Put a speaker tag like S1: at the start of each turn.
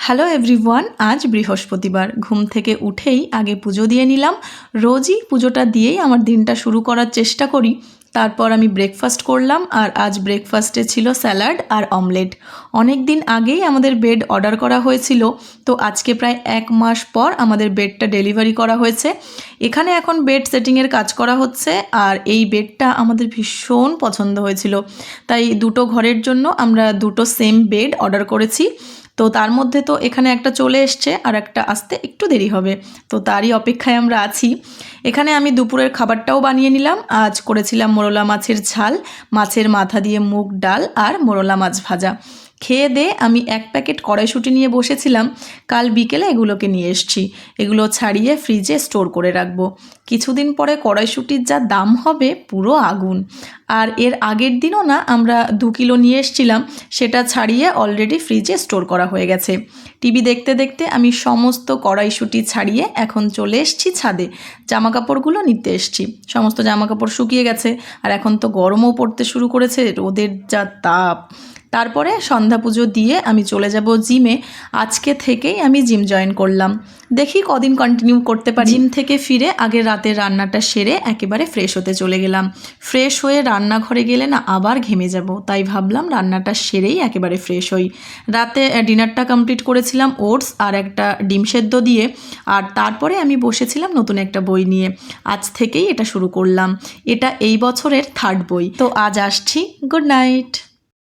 S1: Hello everyone, আজ বৃহস্পতিবার। ঘুম থেকে উঠেই আগে পুজো দিয়ে নিলাম। রোজই পুজোটা দিয়েই আমার দিনটা শুরু করার চেষ্টা করি। তারপর আমি ব্রেকফাস্ট করলাম, আর আজ ব্রেকফাস্টে ছিল স্যালাড আর অমলেট। অনেক দিন আগেই আমাদের বেড অর্ডার করা হয়েছিল, তো আজকে প্রায় 1 মাস পর আমাদের বেডটা ডেলিভারি করা হয়েছে। এখানে এখন বেড সেটিংয়ের কাজ করা হচ্ছে, আর এই বেডটা আমাদের ভীষণ পছন্দ হয়েছিল, তাই দুটো ঘরের জন্য আমরা দুটো সেম বেড অর্ডার করেছি। তো তার মধ্যে তো এখানে একটা চলে এসছে, আর একটা আসতে একটু দেরি হবে, তো তারই অপেক্ষায় আমরা আছি। এখানে আমি দুপুরের খাবারটাও বানিয়ে নিলাম। আজ করেছিলাম মোরলা মাছের ঝাল, মাছের মাথা দিয়ে মুগ ডাল আর মোরলা মাছ ভাজা। খেয়ে দিয়ে আমি 1 প্যাকেট কড়াইশুঁটি নিয়ে বসেছিলাম। কাল বিকেলে এগুলোকে নিয়ে এসছি। এগুলো ছাড়িয়ে ফ্রিজে স্টোর করে রাখবো। কিছুদিন পরে কড়াইশুঁটির যা দাম হবে, পুরো আগুন। আর এর আগের দিনও না আমরা 2 কিলো নিয়ে এসছিলাম, সেটা ছাড়িয়ে অলরেডি ফ্রিজে স্টোর করা হয়ে গেছে। টিভি দেখতে দেখতে আমি সমস্ত কড়াইশুঁটি ছাড়িয়ে এখন চলে এসেছি ছাদে। জামাকাপড়গুলো নিতে এসেছি। সমস্ত জামাকাপড় শুকিয়ে গেছে, আর এখন তো গরমও পড়তে শুরু করেছে, রোদের যা তাপ। তারপরে সন্ধ্যা পুজো দিয়ে আমি চলে যাব জিমে। আজকে থেকেই আমি জিম জয়েন করলাম, দেখি কদিন কন্টিনিউ করতে পারি। জিম থেকে ফিরে আগে রাতের রান্নাটা সেরে একেবারে ফ্রেশ হতে চলে গেলাম। ফ্রেশ হয়ে রান্নাঘরে গেলে না আবার ঘেমে যাব, তাই ভাবলাম রান্নাটা সেরেই একেবারে ফ্রেশ হই। রাতে ডিনারটা কমপ্লিট করেছিলাম ওটস আর একটা ডিম সেদ্ধ দিয়ে, আর তারপরে আমি বসেছিলাম নতুন একটা বই নিয়ে। আজ থেকেই এটা শুরু করলাম। এটা এই বছরের 3rd বই। তো আজ আসছি, গুড নাইট।